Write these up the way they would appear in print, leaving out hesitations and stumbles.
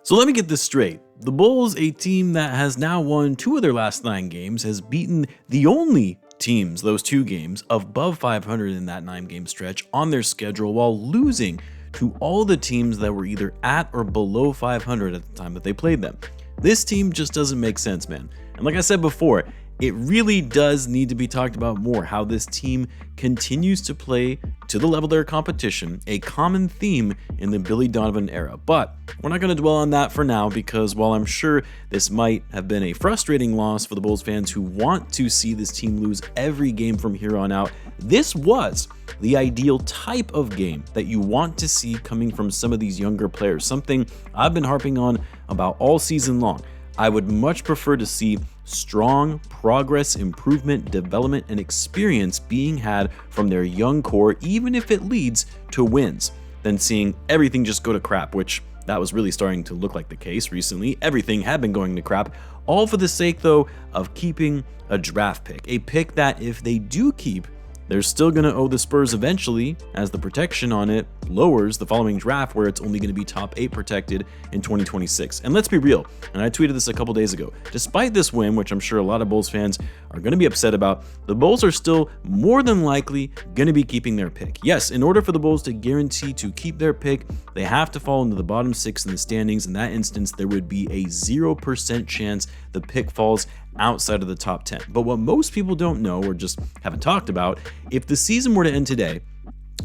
So let me get this straight. The Bulls, a team that has now won 2 of their last 9 games, has beaten the only teams, those 2 games, above 500 in that 9-game stretch on their schedule, while losing to all the teams that were either at or below 500 at the time that they played them. This team just doesn't make sense, man. And like I said before, it really does need to be talked about more, how this team continues to play to the level of their competition, a common theme in the Billy Donovan era. But we're not going to dwell on that for now, because while I'm sure this might have been a frustrating loss for the Bulls fans who want to see this team lose every game from here on out, this was the ideal type of game that you want to see coming from some of these younger players, something I've been harping on about all season long. I would much prefer to see strong progress, improvement, development, and experience being had from their young core, even if it leads to wins, than seeing everything just go to crap, which that was really starting to look like the case recently. Everything had been going to crap, all for the sake, though, of keeping a draft pick. A pick that, if they do keep, they're still going to owe the Spurs eventually, as the protection on it lowers the following draft, where it's only going to be top 8 protected in 2026. And let's be real, and I tweeted this a couple days ago, despite this win, which I'm sure a lot of Bulls fans are going to be upset about, the Bulls are still more than likely going to be keeping their pick. Yes, in order for the Bulls to guarantee to keep their pick, they have to fall into the bottom 6 in the standings. In that instance, there would be a 0% chance the pick falls outside of the top 10. But what most people don't know, or just haven't talked about, if the season were to end today,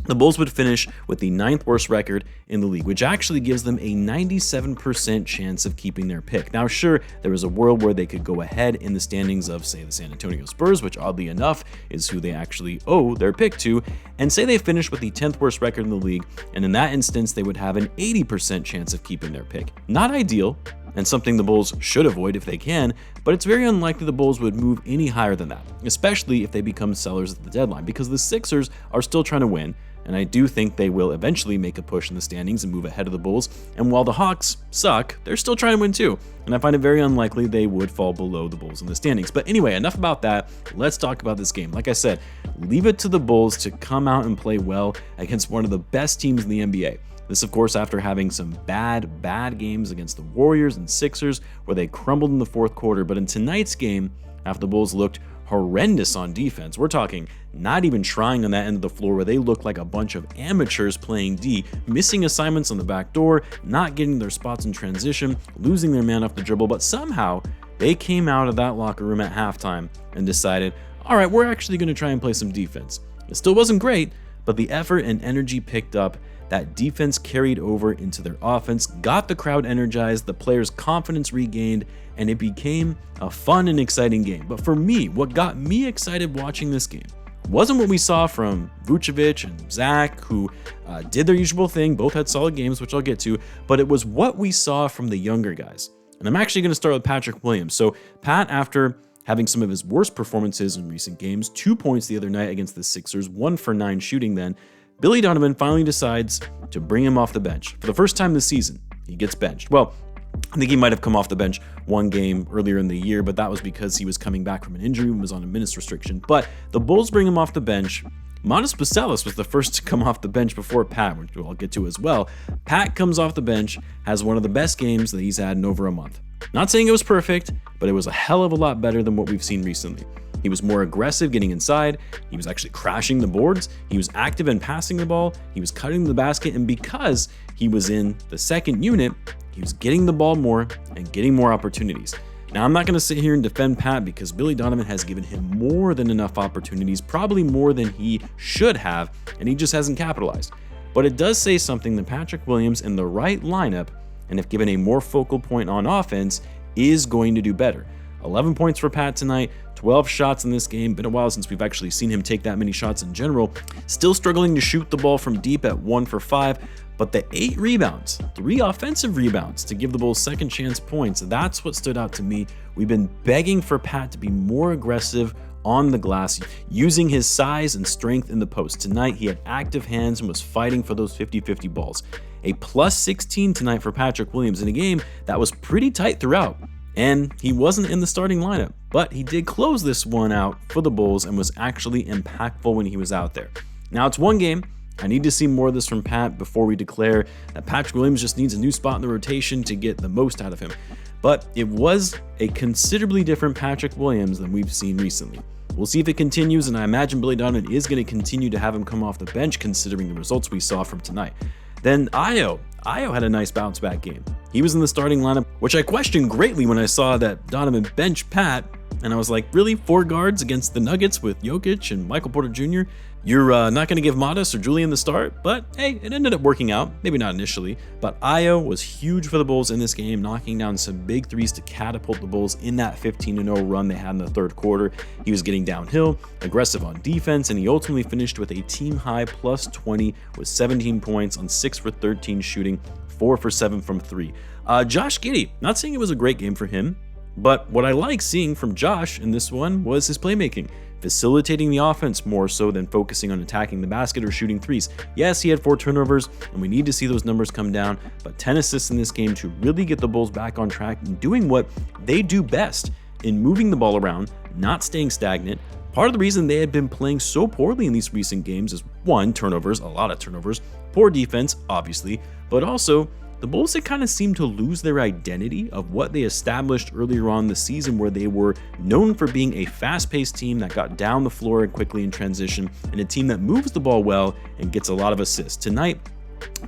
the Bulls would finish with the 9th worst record in the league, which actually gives them a 97% chance of keeping their pick. Now, sure, there is a world where they could go ahead in the standings of, say, the San Antonio Spurs, which oddly enough is who they actually owe their pick to, and say they finish with the 10th worst record in the league, and in that instance, they would have an 80% chance of keeping their pick. Not ideal, and something the Bulls should avoid if they can, but it's very unlikely the Bulls would move any higher than that, especially if they become sellers at the deadline, because the Sixers are still trying to win, and I do think they will eventually make a push in the standings and move ahead of the Bulls. And while the Hawks suck, they're still trying to win too, and I find it very unlikely they would fall below the Bulls in the standings. But anyway, enough about that. Let's talk about this game. Like I said, leave it to the Bulls to come out and play well against one of the best teams in the NBA. This, of course, after having some bad games against the Warriors and Sixers, where they crumbled in the 4th quarter. But in tonight's game, after the Bulls looked horrendous on defense, we're talking not even trying on that end of the floor, where they looked like a bunch of amateurs playing D, missing assignments on the back door, not getting their spots in transition, losing their man off the dribble, but somehow they came out of that locker room at halftime and decided, all right, we're actually going to try and play some defense. It still wasn't great, but the effort and energy picked up. That defense carried over into their offense, got the crowd energized, the players' confidence regained, and it became a fun and exciting game. But for me, what got me excited watching this game wasn't what we saw from Vucevic and Zach, who did their usual thing. Both had solid games, which I'll get to, but it was what we saw from the younger guys. And I'm actually going to start with Patrick Williams. So Pat, after having some of his worst performances in recent games, 2 points the other night against the Sixers, 1 for 9 shooting then, Billy Donovan finally decides to bring him off the bench. For the first time this season, he gets benched. Well, I think he might have come off the bench 1 game earlier in the year, but that was because he was coming back from an injury and was on a minutes restriction. But the Bulls bring him off the bench. Matas Buzelis was the first to come off the bench before Pat, which I'll get to as well. Pat comes off the bench, has one of the best games that he's had in over a month. Not saying it was perfect, but it was a hell of a lot better than what we've seen recently. He was more aggressive getting inside. He was actually crashing the boards. He was active in passing the ball. He was cutting the basket. And because he was in the second unit, he was getting the ball more and getting more opportunities. Now, I'm not going to sit here and defend Pat, because Billy Donovan has given him more than enough opportunities, probably more than he should have, and he just hasn't capitalized. But it does say something that Patrick Williams, in the right lineup, and if given a more focal point on offense, is going to do better. 11 points for Pat tonight, 12 shots in this game. Been a while since we've actually seen him take that many shots in general. Still struggling to shoot the ball from deep at 1 for 5, but the 8 rebounds, 3 offensive rebounds to give the Bulls second chance points, that's what stood out to me. We've been begging for Pat to be more aggressive on the glass, using his size and strength in the post. Tonight, he had active hands and was fighting for those 50-50 balls. A plus 16 tonight for Patrick Williams in a game that was pretty tight throughout. And he wasn't in the starting lineup, but he did close this one out for the Bulls and was actually impactful when he was out there. Now, it's one game, I need to see more of this from Pat before we declare that Patrick Williams just needs a new spot in the rotation to get the most out of him. But it was a considerably different Patrick Williams than we've seen recently. We'll see if it continues, and I imagine Billy Donovan is going to continue to have him come off the bench considering the results we saw from tonight. Then Ayo had a nice bounce back game. He was in the starting lineup, which I questioned greatly when I saw that Donovan benched Pat, and I was like, really? 4 guards against the Nuggets with Jokic and Michael Porter Jr.? You're not going to give Modest or Julian the start? But hey, it ended up working out. Maybe not initially, but Ayo was huge for the Bulls in this game, knocking down some big threes to catapult the Bulls in that 15-0 run they had in the third quarter. He was getting downhill, aggressive on defense, and he ultimately finished with a team-high plus 20 with 17 points on 6 for 13 shooting, 4 for 7 from 3. Josh Giddey, not saying it was a great game for him, but what I like seeing from Josh in this one was his playmaking, facilitating the offense more so than focusing on attacking the basket or shooting threes. Yes, he had 4 turnovers, and we need to see those numbers come down, but 10 assists in this game to really get the Bulls back on track and doing what they do best in moving the ball around, not staying stagnant. Part of the reason they had been playing so poorly in these recent games is 1, turnovers, a lot of turnovers, poor defense, obviously, but also the Bulls had kind of seemed to lose their identity of what they established earlier on the season, where they were known for being a fast-paced team that got down the floor quickly in transition and a team that moves the ball well and gets a lot of assists. Tonight,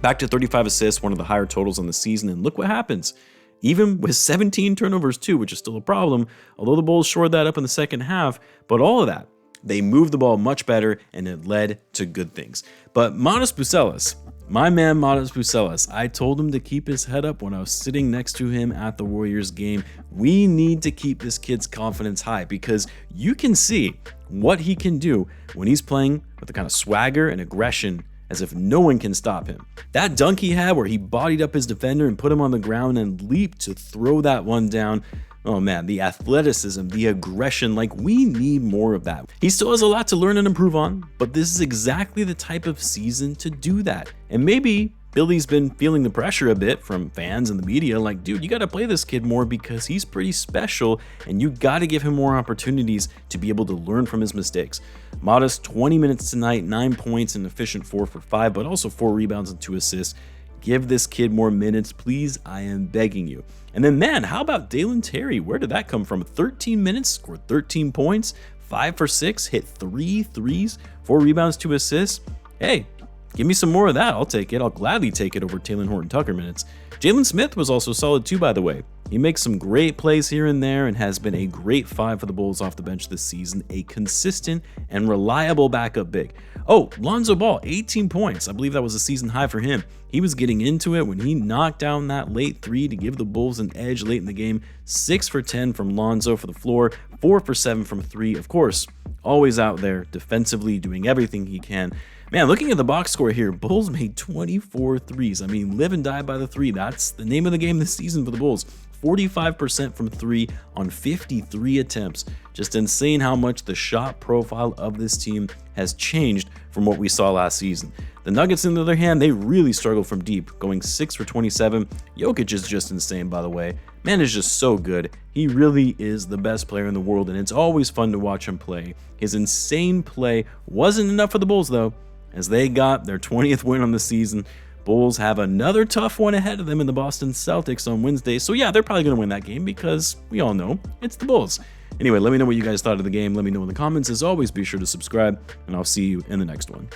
back to 35 assists, one of the higher totals on the season, and look what happens. Even with 17 turnovers too, which is still a problem, although the Bulls shored that up in the second half, but all of that, they moved the ball much better and it led to good things. But Buzelis, my man Buzelis, I told him to keep his head up when I was sitting next to him at the Warriors game. We need to keep this kid's confidence high because you can see what he can do when he's playing with the kind of swagger and aggression as if no one can stop him. That dunk he had where he bodied up his defender and put him on the ground and leaped to throw that one down. Oh man, the athleticism, the aggression, like we need more of that. He still has a lot to learn and improve on, but this is exactly the type of season to do that. And maybe Billy's been feeling the pressure a bit from fans and the media, like, dude, you got to play this kid more because he's pretty special and you got to give him more opportunities to be able to learn from his mistakes. Modest 20 minutes tonight, 9 points, an efficient 4 for 5, but also 4 rebounds and 2 assists. Give this kid more minutes, please. I am begging you. And then, man, how about Dalen Terry? Where did that come from? 13 minutes, scored 13 points, 5 for 6, hit 3 threes, 4 rebounds, 2 assists. Hey, give me some more of that. I'll take it. I'll gladly take it over Talen Horton-Tucker minutes. Jalen Smith was also solid too, by the way. He makes some great plays here and there and has been a great 5 for the Bulls off the bench this season, a consistent and reliable backup big. Oh, Lonzo Ball, 18 points. I believe that was a season high for him. He was getting into it when he knocked down that late 3 to give the Bulls an edge late in the game. 6 for 10 from Lonzo for the floor, 4 for 7 from 3. Of course, always out there defensively doing everything he can. Man, looking at the box score here, Bulls made 24 threes. I mean, live and die by the 3. That's the name of the game this season for the Bulls. 45% from 3 on 53 attempts. Just insane how much the shot profile of this team has changed from what we saw last season. The Nuggets, on the other hand, they really struggled from deep, going 6 for 27. Jokic is just insane, by the way. Man is just so good. He really is the best player in the world, and it's always fun to watch him play. His insane play wasn't enough for the Bulls, though, as they got their 20th win on the season. Bulls have another tough one ahead of them in the Boston Celtics on Wednesday. So yeah, they're probably going to win that game because we all know it's the Bulls. Anyway, let me know what you guys thought of the game. Let me know in the comments. As always, be sure to subscribe, and I'll see you in the next one.